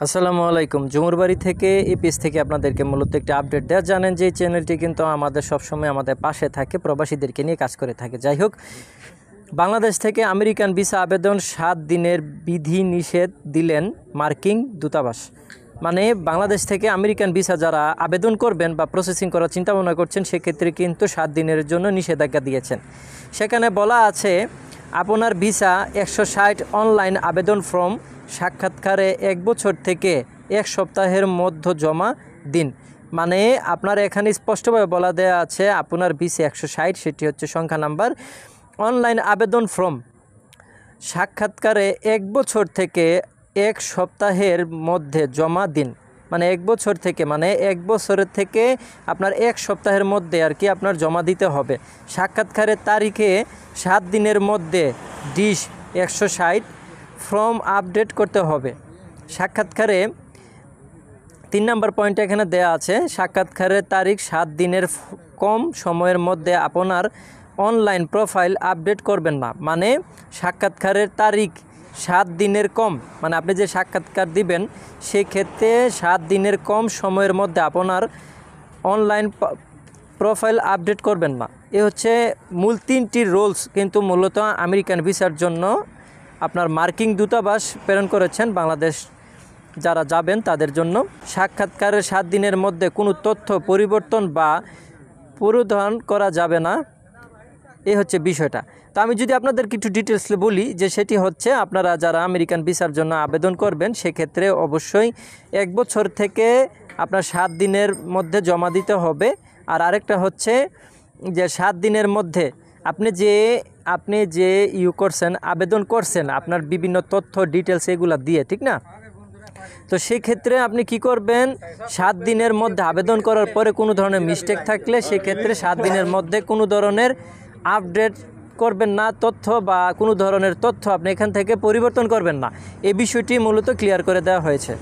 আসসালামু আলাইকুম। জুমুর বাড়ি থেকে এই পেজ থেকে আপনাদেরকে মূলত একটি আপডেট দেওয়া। জানেন যে এই চ্যানেলটি কিন্তু আমাদের সবসময় আমাদের পাশে থাকে, প্রবাসীদেরকে নিয়ে কাজ করে থাকে। যাই হোক, বাংলাদেশ থেকে আমেরিকান ভিসা আবেদন 7 দিনের বিধি নিষেধ দিলেন মার্কিন দূতাবাস। মানে বাংলাদেশ থেকে আমেরিকান ভিসা যারা আবেদন করবেন বা প্রসেসিং করার চিন্তাভাবনা করছেন, সেক্ষেত্রে কিন্তু 7 দিনের জন্য নিষেধাজ্ঞা দিয়েছেন। সেখানে বলা আছে, আপনার ভিসা 160 অনলাইন আবেদন ফর্ম সাক্ষাৎকারে 1 বছর থেকে 1 সপ্তাহের মধ্যে জমা দিন। মানে আপনার এখানে স্পষ্টভাবে বলা দেওয়া আছে, আপনার ভিসা 160, সেটি হচ্ছে সংখ্যা নাম্বার, অনলাইন আবেদন ফর্ম সাক্ষাৎকারে 1 বছর থেকে 1 সপ্তাহের মধ্যে জমা দিন। মানে 1 বছর থেকে, মানে 1 বছরের থেকে আপনার 1 সপ্তাহের মধ্যে আর কি আপনার জমা দিতে হবে। সাক্ষাৎকারের তারিখে 7 দিনের মধ্যে ডিশ 160 ফর্ম আপডেট করতে হবে। সাক্ষাৎকারে 3 নম্বর পয়েন্ট এখানে দেয়া আছে, সাক্ষাৎকারের তারিখ 7 দিনের কম সময়ের মধ্যে আপনার অনলাইন প্রোফাইল আপডেট করবেন না। মানে সাক্ষাৎকারের তারিখ 7 দিনের কম, মানে আপনি যে সাক্ষাৎকার দিবেন সেক্ষেত্রে 7 দিনের কম সময়ের মধ্যে আপনার অনলাইন প্রোফাইল আপডেট করবেন না। এ হচ্ছে মূল 3টি রুলস কিন্তু মূলত আমেরিকান ভিসার জন্য আপনার মার্কিন দূতাবাস প্রেরণ করেছেন বাংলাদেশ যারা যাবেন তাদের জন্য। সাক্ষাৎকারের 7 দিনের মধ্যে কোনো তথ্য পরিবর্তন বা পরিবর্তন করা যাবে না, এই হচ্ছে বিষয়টা। তো আমি যদি আপনাদের কিছু ডিটেলসে বলি, যে সেটি হচ্ছে আপনারা যারা আমেরিকান ভিসার জন্য আবেদন করবেন সেক্ষেত্রে অবশ্যই 1 বছর থেকে আপনার 7 দিনের মধ্যে জমা দিতে হবে। আর আরেকটা হচ্ছে যে 7 দিনের মধ্যে আপনি যে করছেন, আবেদন করছেন আপনার বিভিন্ন তথ্য ডিটেলস এগুলা দিয়ে, ঠিক না? তো সেই ক্ষেত্রে আপনি কি করবেন, 7 দিনের মধ্যে আবেদন করার পরে কোনো ধরনের মিস্টেক থাকলে সেক্ষেত্রে 7 দিনের মধ্যে কোনো ধরনের আপডেট করবেন না তথ্য, বা কোনো ধরনের তথ্য আপনি এখান থেকে পরিবর্তন করবেন না। এই বিষয়টি মূলত ক্লিয়ার করে দেওয়া হয়েছে।